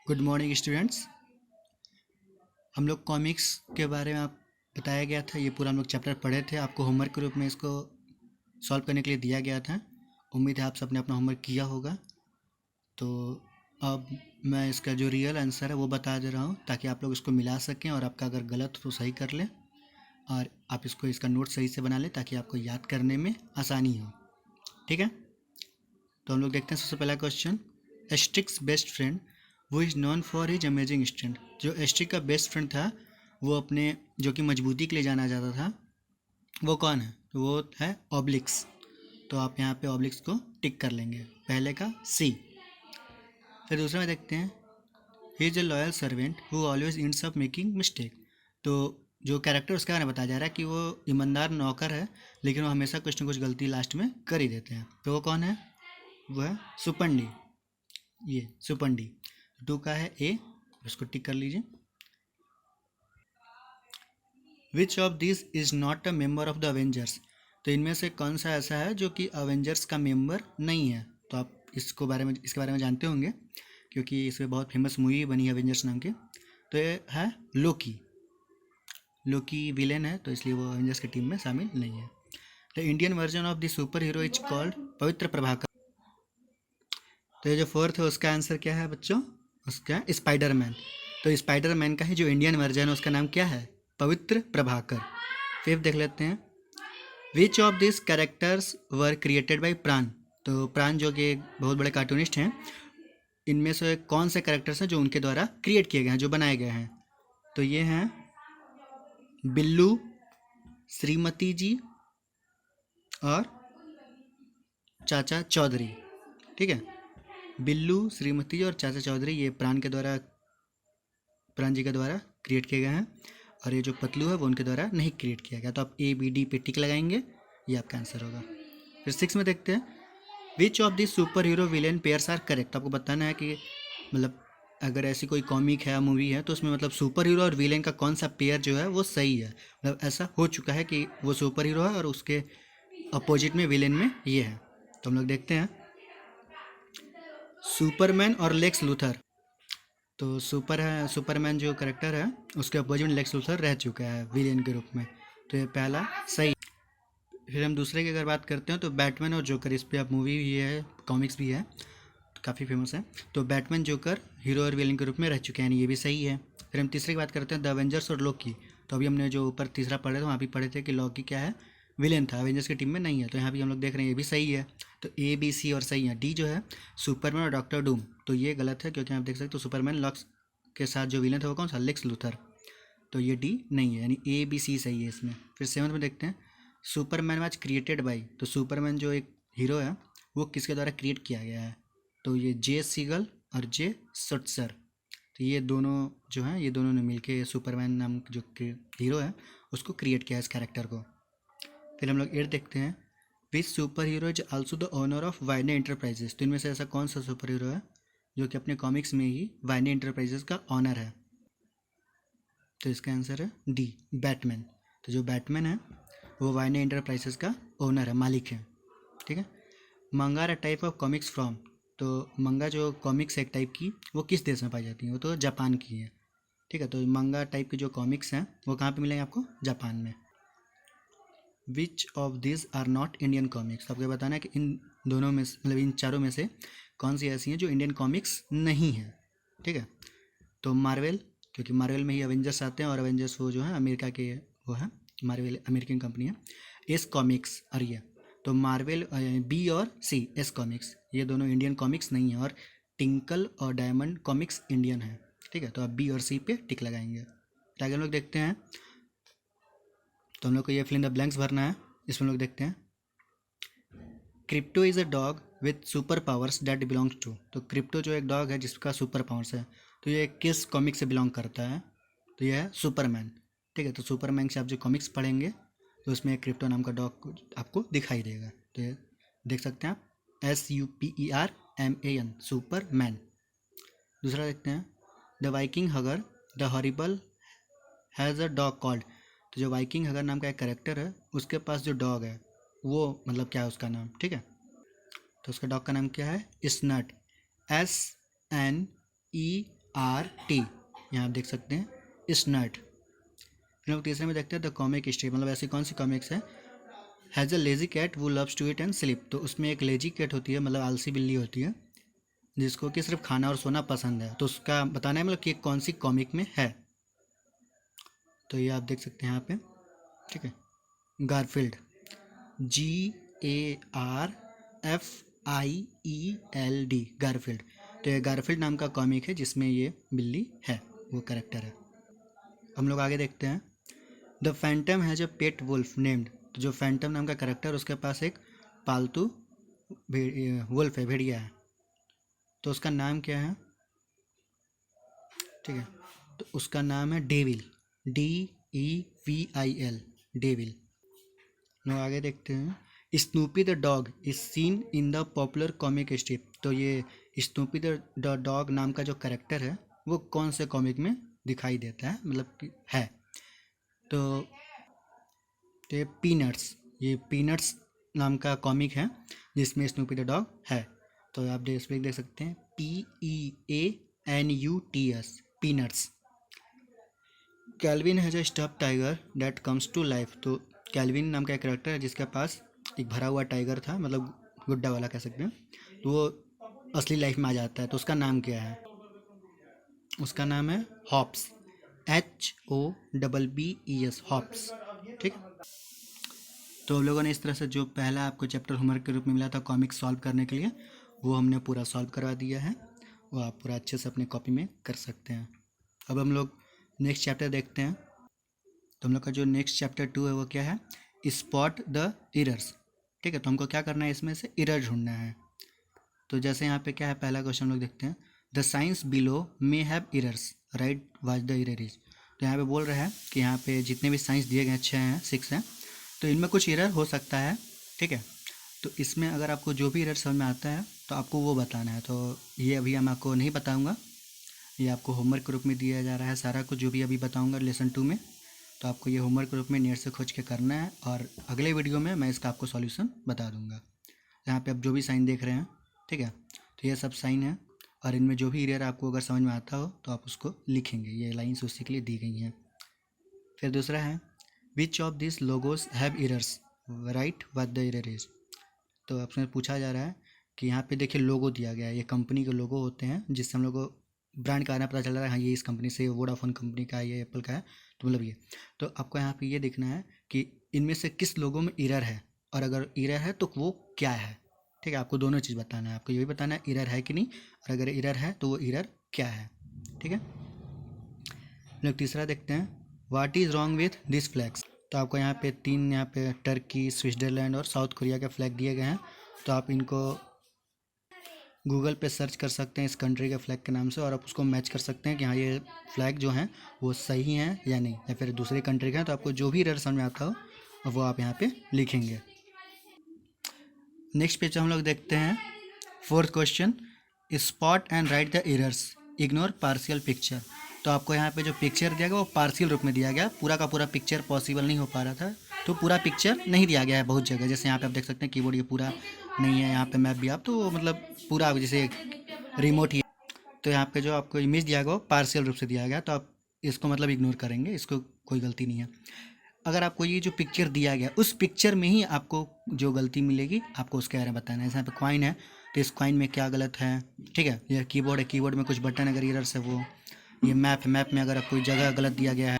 Good morning students. हम लोग comics के बारे में आप बताया गया था, ये पूरा हम लोग चैप्टर पढ़े थे। आपको होमवर्क के रूप में इसको सॉल्व करने के लिए दिया गया था। उम्मीद है आप सबने अपना होमवर्क किया होगा। तो अब मैं इसका जो रियल आंसर है वो बता दे रहा हूँ ताकि आप लोग इसको मिला सकें और आपका अगर गलत हो तो सही कर लें और आप इसको इसका नोट सही से बना लें ताकि आपको याद करने में आसानी हो। ठीक है, तो हम लोग देखते हैं सबसे पहला क्वेश्चन। एस्ट्रिक्स बेस्ट फ्रेंड वो is non for his amazing strength. जो एस्ट्रिक का बेस्ट फ्रेंड था वो अपने जो कि मजबूती के लिए जाना जाता था, वो कौन है? तो वो है ऑब्लिक्स। तो आप यहाँ पे ऑब्लिक्स को टिक कर लेंगे, पहले का सी। फिर दूसरा में देखते हैं, he is a loyal servant who always ends up making mistake. तो जो कैरेक्टर उसके बारे में बताया जा रहा है कि वो ईमानदार नौकर है लेकिन वो हमेशा कुछ ना कुछ गलती लास्ट में कर ही देते हैं। तो वो कौन है? वो है सुपंडी। ये सुपंडी 2 का है ए, उसको टिक कर लीजिए। विच of this is not a member of the Avengers. तो इनमें से कौन सा ऐसा है जो कि अवेंजर्स का मेंबर नहीं है? तो आप इसके बारे में जानते होंगे क्योंकि इसमें बहुत फेमस मूवी बनी है अवेंजर्स नाम की। तो ये है लोकी। लोकी विलेन है तो इसलिए वो अवेंजर्स की टीम में शामिल नहीं है। The Indian version of the super hero is called पवित्र प्रभाकर। तो ये जो फोर्थ है उसका आंसर क्या है बच्चों? उसका स्पाइडरमैन। तो स्पाइडरमैन का ही जो इंडियन वर्जन है उसका नाम क्या है? पवित्र प्रभाकर। फिफ्थ देख लेते हैं, which of this characters were created by प्राण। तो प्राण जो कि एक बहुत बड़े कार्टूनिस्ट हैं, इनमें से कौन से कैरेक्टर्स हैं जो उनके द्वारा क्रिएट किए गए हैं, जो बनाए गए हैं? तो ये हैं बिल्लू, श्रीमती जी और चाचा चौधरी। ठीक है, बिल्लू, श्रीमती जी और चाचा चौधरी ये प्राण जी के द्वारा क्रिएट किए गए हैं और ये जो पतलू है वो उनके द्वारा नहीं क्रिएट किया गया। तो आप ए बी डी पे टिक लगाएंगे, ये आपका आंसर होगा। फिर 6 में देखते हैं, which of this super hero villain pairs are correct. आपको बताना है कि मतलब अगर ऐसी कोई कॉमिक है, मूवी है, तो उसमें मतलब सुपर हीरो और विलेन का कौन सा पेयर जो है वो सही है। मतलब ऐसा हो चुका है कि वो सुपर हीरो है और उसके अपोजिट में विलेन में ये है। तो हम लोग देखते हैं, सुपरमैन और लेक्स लूथर। तो सुपरमैन जो करेक्टर है उसके अपोजिट में लेक्स लूथर रह चुका है विलेन के रूप में। तो ये पहला सही। फिर हम दूसरे की अगर बात करते हैं तो बैटमैन और जोकर, इस पर अब मूवी भी है, कॉमिक्स भी है, काफ़ी फेमस है। तो बैटमैन जोकर हीरो और विलेन के रूप में रह चुके हैं, ये भी सही है। फिर हम तीसरे की बात करते हैं, द अवेंजर्स और लॉकी। तो अभी हमने जो ऊपर तीसरा पढ़े थे वहाँ भी पढ़े थे कि लॉकी क्या है? विलेन था, अवेंजर्स की टीम में नहीं है। तो यहाँ भी हम लोग देख रहे हैं ये भी सही है। तो ए बी सी और सही है। डी जो है सुपरमैन और डॉक्टर डूम, तो ये गलत है क्योंकि आप देख सकते हो सुपरमैन लॉक्स के साथ जो विलेन था वो कौन सा? Lex Luthor. तो ये डी नहीं है, यानी ए बी सी सही है इसमें। फिर 7 में देखते हैं, सुपरमैन वाज क्रिएटेड बाई। तो सुपरमैन जो एक हीरो है वो किसके द्वारा क्रिएट किया गया है? तो ये जे सीगल और जे सट्सर। तो ये दोनों जो हैं, ये दोनों ने मिलके सुपरमैन नाम जो हीरो है उसको क्रिएट किया है, इस कैरेक्टर को। फिर हम लोग 8 देखते हैं, which super hero is also the owner of Wayne enterprises. तो इनमें से ऐसा कौन सा सुपर हीरो है जो कि अपने कॉमिक्स में ही वाइने इंटरप्राइजेस का ऑनर है? तो इसका आंसर है डी, बैटमैन। तो जो बैटमैन है वो वाइने इंटरप्राइजेस का ओनर है, मालिक है। ठीक है, manga are type of comics from. तो मंगा जो कॉमिक्स है एक टाइप की, वो किस देश में पाई जाती है? वो तो जापान की है। ठीक है, तो मंगा टाइप की जो कॉमिक्स हैं वो कहाँ पे मिलेंगे आपको? जापान में। Which of this are not Indian comics. आपको बताना है कि इन दोनों में मतलब इन चारों में से कौन सी ऐसी हैं जो इंडियन कॉमिक्स नहीं है। ठीक है, तो मार्वल, क्योंकि मार्वल में ही अवेंजर्स आते हैं और अवेंजर्स वो जो है अमेरिका के वो है, मार्वल अमेरिकन कंपनी है। एस कॉमिक्स और ये, तो मार्वल बी और सी एस कॉमिक्स, ये दोनों इंडियन कॉमिक्स नहीं है। और टिंकल और डायमंड कॉमिक्स इंडियन है। ठीक है, तो आप बी और सी पे टिक लगाएंगे। तो आगे हम लोग देखते हैं, तो हम लोग को ये फिल इन द ब्लैंक्स भरना है। इसमें हम लोग देखते हैं, Krypto is a dog with super powers that belongs to. तो क्रिप्टो जो एक डॉग है जिसका सुपर पावर्स है, तो ये किस कॉमिक से बिलोंग करता है? तो ये है सुपरमैन। ठीक है, तो सुपरमैन से आप जो कॉमिक्स पढ़ेंगे तो उसमें क्रिप्टो नाम का डॉग आपको दिखाई देगा। तो ये देख सकते हैं आप, SUPERMAN, सुपरमैन। दूसरा देखते हैं, the Viking हगर the horrible has a dog called. तो जो वाइकिंग हगर नाम का एक करेक्टर है उसके पास जो डॉग है वो मतलब क्या है उसका नाम? ठीक है, तो उसका डॉग का नाम क्या है? स्नट, SNERT। यहाँ आप देख सकते हैं स्नर्ट। फिर लोग तीसरे में देखते हैं द कॉमिक स्ट्रिप, मतलब ऐसी कौन सी कॉमिक्स है। Has a lazy cat who loves to eat and sleep, तो उसमें एक लेजी कैट होती है, मतलब आलसी बिल्ली होती है जिसको कि सिर्फ खाना और सोना पसंद है, तो उसका बताना है मतलब कि कौन सी कॉमिक में है। तो ये आप देख सकते हैं यहाँ पे, ठीक है। Garfield, GARFIELD, Garfield. तो ये गारफील्ड नाम का कॉमिक है जिसमें ये बिल्ली है, वो कैरेक्टर है। हम लोग आगे देखते हैं the Phantom has a pet wolf named, तो जो फैंटम नाम का कैरेक्टर उसके पास एक पालतू वुल्फ है, भेड़िया है, तो उसका नाम क्या है, ठीक है। तो उसका नाम है डेविल, DEVIL, डेविल। लोग आगे देखते हैं Snoopy the dog is seen in the popular comic strip, तो ये स्नूपी द डॉग नाम का जो कैरेक्टर है वो कौन से कॉमिक में दिखाई देता है, मतलब कि है। तो ये पीनट्स, ये पीनट्स नाम का कॉमिक है जिसमें स्नूपी द डॉग है। तो आप इस पर देख सकते हैं PEANUTS, Peanuts. Calvin has a stuff tiger that comes to life, तो कैल्विन नाम का एक कैरेक्टर है जिसके पास एक भरा हुआ टाइगर था, मतलब गुड्डा वाला कह सकते हैं, तो वो असली लाइफ में आ जाता है, तो उसका नाम क्या है, उसका नाम है हॉप्स, HOPPES, हॉप्स, ठीक। तो हम लोगों ने इस तरह से जो पहला आपको चैप्टर होमवर्क के रूप में मिला था कॉमिक सॉल्व करने के लिए, वो हमने पूरा सॉल्व करवा दिया है, वो आप पूरा अच्छे से अपने कॉपी में कर सकते हैं। अब हम लोग नेक्स्ट चैप्टर देखते हैं। तो हम लोग का जो नेक्स्ट चैप्टर 2 है वो क्या है, स्पॉट द इरर्स, ठीक है। तो हमको क्या करना है, इसमें से इरर ढूंढना है। तो जैसे यहाँ पे क्या है, पहला क्वेश्चन हम लोग देखते हैं the science below may have errors, right was the error is. तो यहाँ पे बोल रहा है कि यहाँ पे जितने भी साइंस दिए गए हैं 6 हैं 6 हैं, तो इनमें कुछ इरर हो सकता है, ठीक है। तो इसमें अगर आपको जो भी इरर समझ में आता है तो आपको वो बताना है। तो ये अभी हम आपको नहीं बताऊँगा, ये आपको होमवर्क के रूप में दिया जा रहा है सारा कुछ, जो भी अभी बताऊँगा लेसन 2 में, तो आपको ये होमवर्क के रूप में नेट से खोज के करना है, और अगले वीडियो में मैं इसका आपको सॉल्यूशन बता दूंगा। यहाँ पे आप जो भी साइन देख रहे हैं, ठीक है, तो ये सब साइन है, और इनमें जो भी इरर आपको अगर समझ में आता हो तो आप उसको लिखेंगे, ये लाइन्स उसी के लिए दी गई हैं। फिर दूसरा है विच of this logos have errors, right what the error is. तो आपसे पूछा जा रहा है कि यहाँ पे देखिए लोगो दिया गया है, ये कंपनी के लोगो होते हैं जिससे हम लोग को ब्रांड का आना पता चल रहा है, हाँ ये इस कंपनी से, वोडाफोन कंपनी का है, ये एप्पल का है, तो मतलब ये। तो आपको यहाँ पे ये देखना है कि इनमें से किस लोगों में इरर है, और अगर इरर है तो वो क्या है, ठीक है। आपको दोनों चीज़ बताना है, आपको ये भी बताना है इरर है कि नहीं, और अगर इरर है तो वो इरर क्या है, ठीक है। लोग तीसरा देखते हैं what is wrong with this flags. तो आपको यहाँ पे 3 यहाँ पे टर्की, स्विट्ज़रलैंड और साउथ कोरिया के फ्लैग दिए गए हैं, तो आप इनको गूगल पे सर्च कर सकते हैं इस कंट्री के फ्लैग के नाम से, और आप उसको मैच कर सकते हैं कि हाँ ये फ्लैग जो हैं वो सही हैं या नहीं, या फिर दूसरे कंट्री के हैं। तो आपको जो भी इरर समझ में आता हो वो आप यहाँ पे लिखेंगे। नेक्स्ट पेज हम लोग देखते हैं 4th question spot and right the errors, ignore partial picture. तो आपको यहाँ पे जो पिक्चर दिया गया वो पार्शियल रूप में दिया गया, पूरा का पूरा पिक्चर पॉसिबल नहीं हो पा रहा था, तो पूरा पिक्चर नहीं दिया गया है बहुत जगह। जैसे यहाँ पे आप देख सकते हैं कीबोर्ड ये पूरा नहीं है, यहाँ पे मैप भी आप, तो मतलब पूरा जैसे रिमोट ही, तो यहाँ पे जो आपको इमेज दिया गया वो पार्शियल रूप से दिया गया, तो आप इसको मतलब इग्नोर करेंगे, इसको कोई गलती नहीं है। अगर आपको ये जो पिक्चर दिया गया उस पिक्चर में ही आपको जो गलती मिलेगी आपको उसके बारे में बताना है। जैसे यहाँ पे कॉइन है तो इस कॉइन में क्या गलत है, ठीक है। ये कीबोर्ड है, कीबोर्ड में कुछ बटन अगर इरर से वो, ये मैप है, मैप में अगर कोई जगह गलत दिया गया है,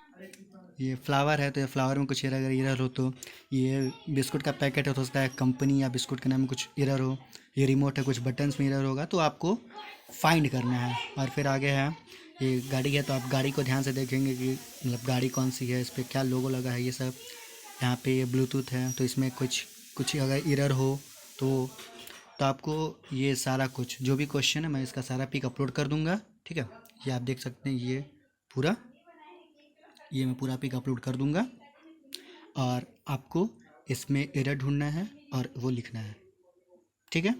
ये फ्लावर है तो ये फ्लावर में कुछ अगर इरर हो, तो ये बिस्कुट का पैकेट है तो उसका कंपनी या बिस्कुट के नाम में कुछ इरर हो, ये रिमोट है कुछ बटन्स में इरर होगा, तो आपको फाइंड करना है। और फिर आगे है ये गाड़ी है, तो आप गाड़ी को ध्यान से देखेंगे कि मतलब गाड़ी कौन सी है, इस पर क्या लोगो लगा है, ये सब। यहाँ पे ये ब्लूटूथ है तो इसमें कुछ अगर इरर हो तो आपको ये सारा कुछ जो भी क्वेश्चन है मैं इसका सारा पिक अपलोड कर दूंगा, ठीक है। ये आप देख सकते हैं, ये मैं पूरा पिक अपलोड कर दूंगा, और आपको इसमें एरर ढूंढना है और वो लिखना है, ठीक है।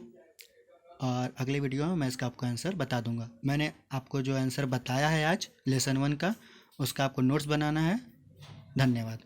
और अगले वीडियो में मैं इसका आपको आंसर बता दूंगा। मैंने आपको जो आंसर बताया है आज लेसन 1 का, उसका आपको नोट्स बनाना है। धन्यवाद।